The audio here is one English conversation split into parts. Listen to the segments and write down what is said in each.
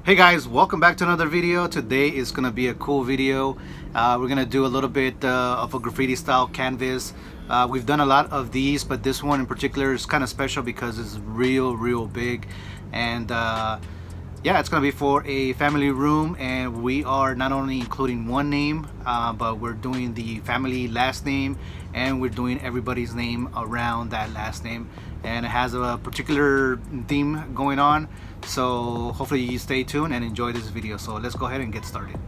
Hey guys, welcome back to another video. Today is gonna be a cool video. We're gonna do a little bit of a graffiti style canvas. We've done a lot of these, but this one in particular is kind of special because it's real big. And yeah, it's gonna be for a family room, and we are not only including one name, but we're doing the family last name, and we're doing everybody's name around that last name. And it has a particular theme going on, so hopefully you stay tuned and enjoy this video. So let's go ahead and get started.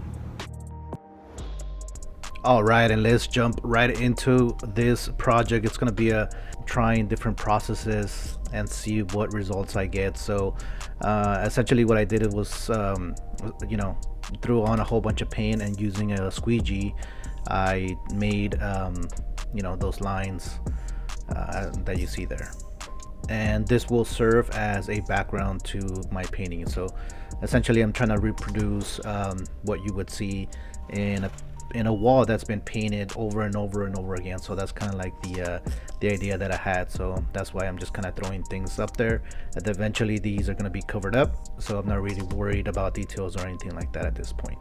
All right, and let's jump right into this project. It's going to be a trying different processes and see what results I get. So essentially what I did was threw on a whole bunch of paint, and using a squeegee I made those lines that you see there, and this will serve as a background to my painting. So essentially I'm trying to reproduce what you would see in a wall that's been painted over and over again. So that's kind of like the idea that I had. So that's why I'm just kind of throwing things up there, and eventually these are going to be covered up, so I'm not really worried about details or anything like that at this point.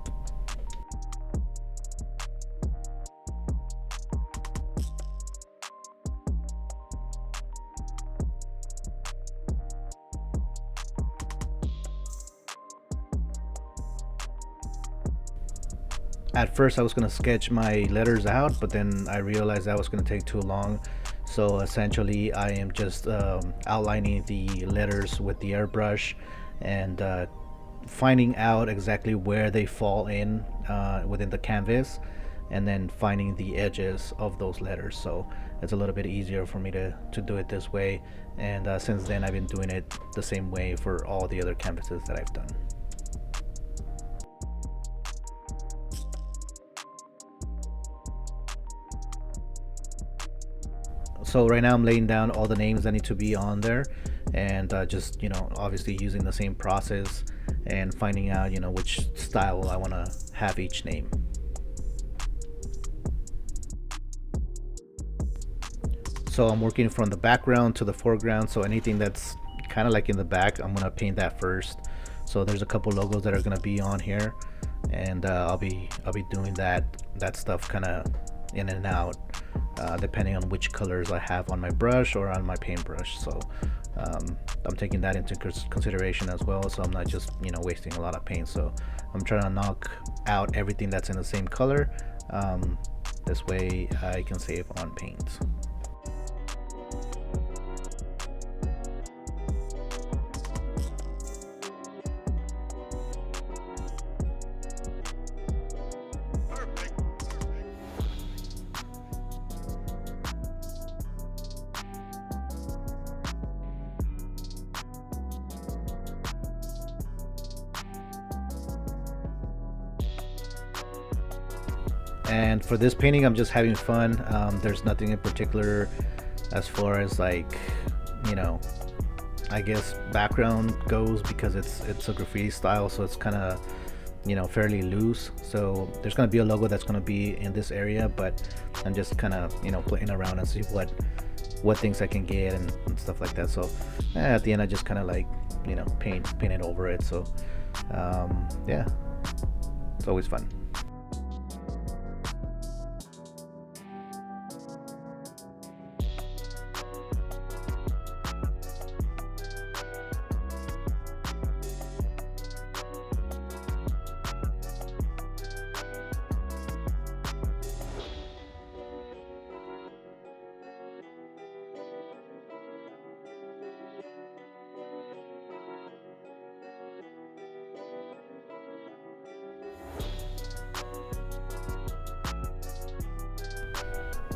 At first I was going to sketch my letters out, but then I realized that was going to take too long. So essentially I am just outlining the letters with the airbrush, and finding out exactly where they fall in within the canvas, and then finding the edges of those letters. So it's a little bit easier for me to do it this way, and since then I've been doing it the same way for all the other canvases that I've done. So right now I'm laying down all the names that need to be on there, and just obviously using the same process and finding out which style I want to have each name. So I'm working from the background to the foreground, so anything that's kind of like in the back I'm gonna paint that first. So there's a couple logos that are gonna be on here, and I'll be doing that stuff kind of in and out, depending on which colors I have on my brush or on my paintbrush. So I'm taking that into consideration as well, so I'm not just wasting a lot of paint. So I'm trying to knock out everything that's in the same color. This way I can save on paint. And for this painting I'm just having fun. There's nothing in particular as far as like I guess background goes, because it's a graffiti style, so it's kind of fairly loose. So there's going to be a logo that's going to be in this area, but I'm just kind of playing around and see what things I can get and stuff like that. So at the end I just kind of like paint it over it. So yeah, it's always fun.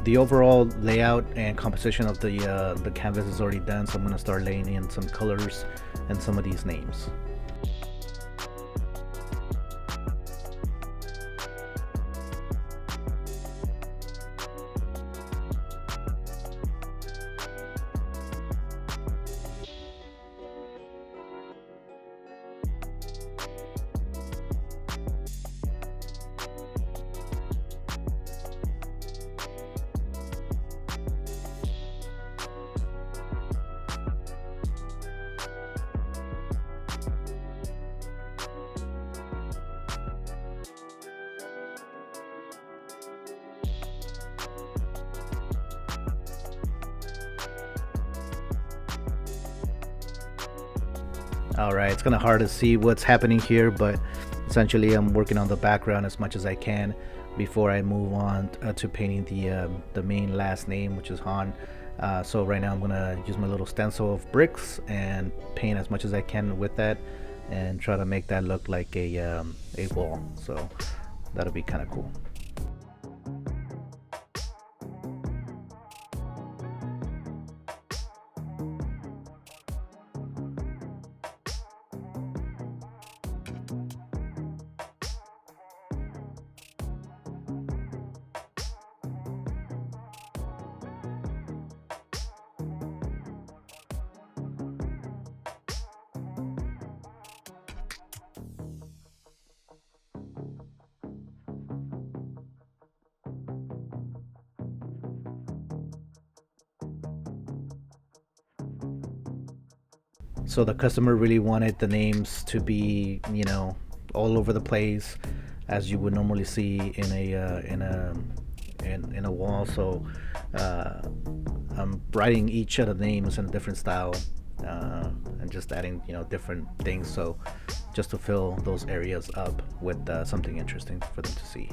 The overall layout and composition of the canvas is already done, so I'm going to start laying in some colors and some of these names. All right, it's kind of hard to see what's happening here, but essentially I'm working on the background as much as I can before I move on to painting the main last name, which is Han. So right now I'm gonna use my little stencil of bricks and paint as much as I can with that, and try to make that look like a wall. So that'll be kind of cool. So the customer really wanted the names to be, all over the place, as you would normally see in a wall. So I'm writing each of the names in a different style, and just adding, different things. So just to fill those areas up with something interesting for them to see.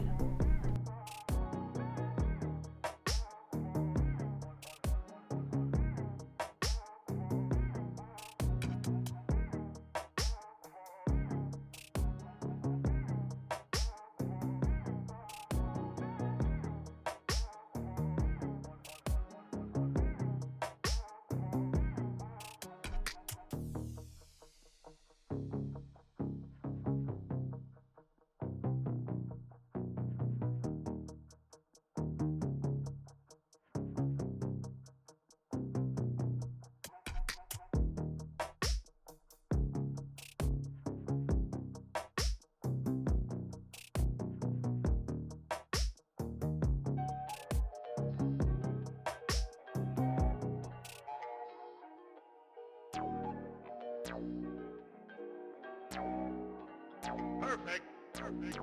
Perfect. Perfect.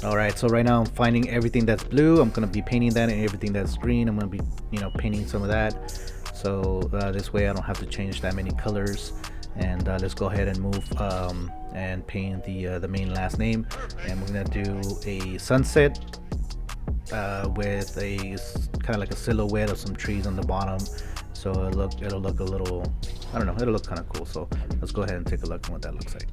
All right, so right now I'm finding everything that's blue. I'm gonna be painting that, and everything that's green, I'm gonna be, painting some of that. So this way I don't have to change that many colors. And let's go ahead and move and paint the main last name. And we're gonna do a sunset with a kind of like a silhouette of some trees on the bottom. So it'll look a little, I don't know, it'll look kind of cool. So let's go ahead and take a look at what that looks like.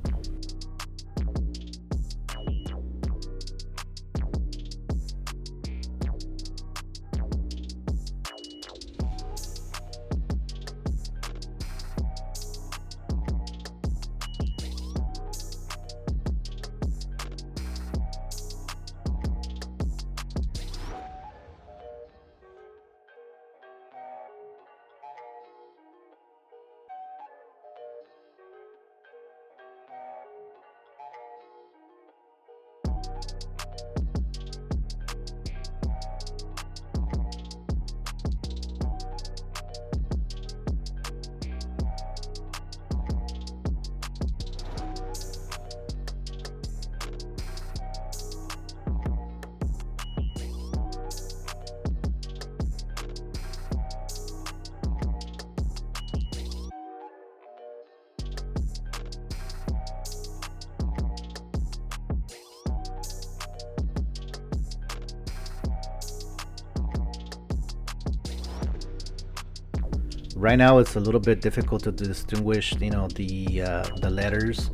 Right now it's a little bit difficult to distinguish, the letters,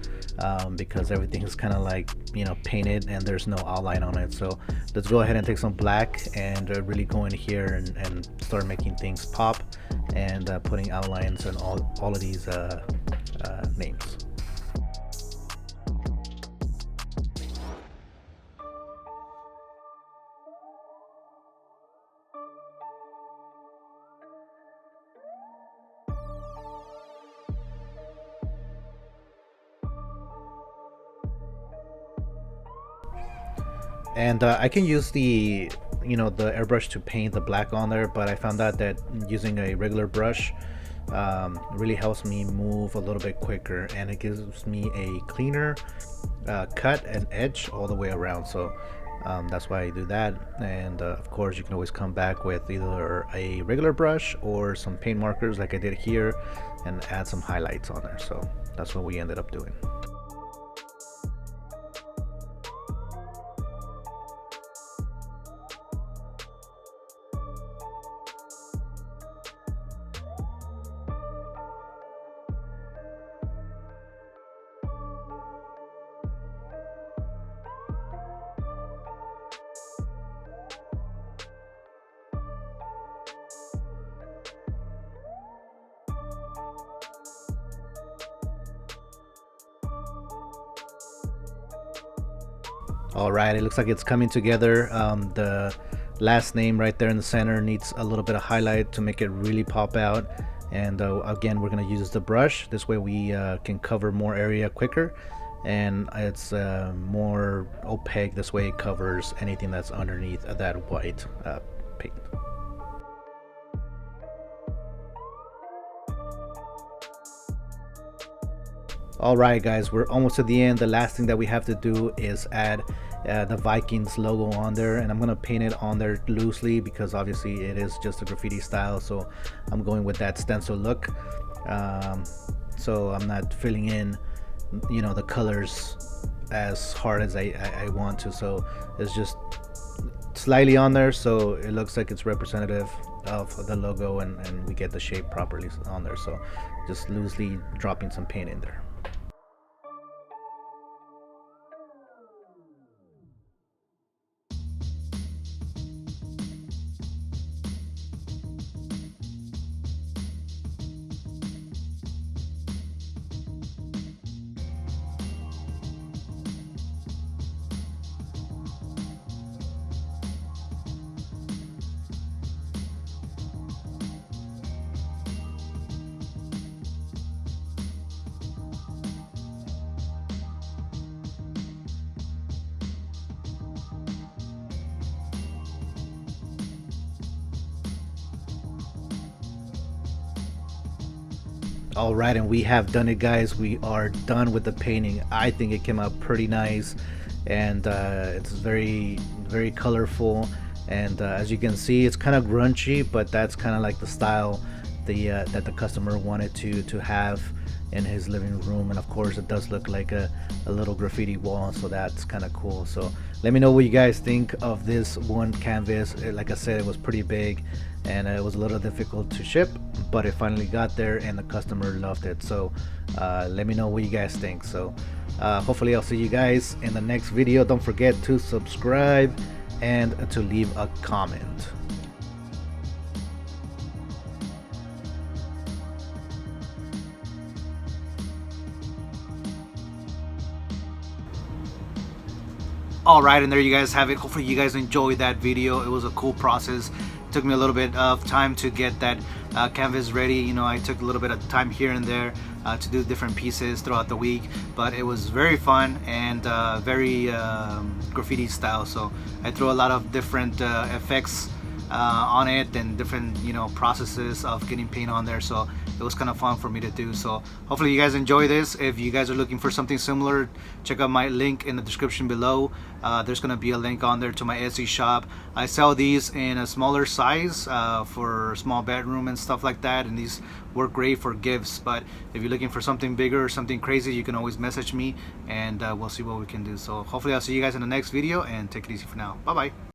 because everything is kind of like, painted and there's no outline on it. So let's go ahead and take some black and really go in here and start making things pop, and putting outlines on all of these names. And I can use the airbrush to paint the black on there, but I found out that using a regular brush really helps me move a little bit quicker, and it gives me a cleaner cut and edge all the way around. So that's why I do that. And of course you can always come back with either a regular brush or some paint markers like I did here and add some highlights on there. So that's what we ended up doing. All right, it looks like it's coming together. The last name right there in the center needs a little bit of highlight to make it really pop out. And again, we're going to use the brush. This way we can cover more area quicker, and it's more opaque. This way it covers anything that's underneath that white paint. Alright guys, we're almost at the end. The last thing that we have to do is add the Vikings logo on there, and I'm gonna paint it on there loosely because obviously it is just a graffiti style, so I'm going with that stencil look. So I'm not filling in, you know, the colors as hard as I want to, so it's just slightly on there so it looks like it's representative of the logo, and we get the shape properly on there. So just loosely dropping some paint in there. All right, and we have done it, guys. We are done with the painting. I think it came out pretty nice, and it's very colorful, and as you can see, it's kind of grungy, but that's kind of like the style that the customer wanted to have in his living room. And of course it does look like a little graffiti wall, so that's kind of cool. So let me know what you guys think of this one canvas. Like I said, it was pretty big and it was a little difficult to ship, but it finally got there and the customer loved it. So let me know what you guys think. So hopefully I'll see you guys in the next video. Don't forget to subscribe and to leave a comment. Alright, and there you guys have it. Hopefully you guys enjoyed that video. It was a cool process. It took me a little bit of time to get that canvas ready. You know, I took a little bit of time here and there to do different pieces throughout the week, but it was very fun and very graffiti style. So I threw a lot of different effects on it and different, you know, processes of getting paint on there. So it was kind of fun for me to do. So hopefully you guys enjoy this. If you guys are looking for something similar, check out my link in the description below. There's gonna be a link on there to my Etsy shop. I sell these in a smaller size for small bedroom and stuff like that, and these work great for gifts. But if you're looking for something bigger or something crazy, you can always message me and we'll see what we can do. So hopefully I'll see you guys in the next video, and take it easy for now. Bye bye.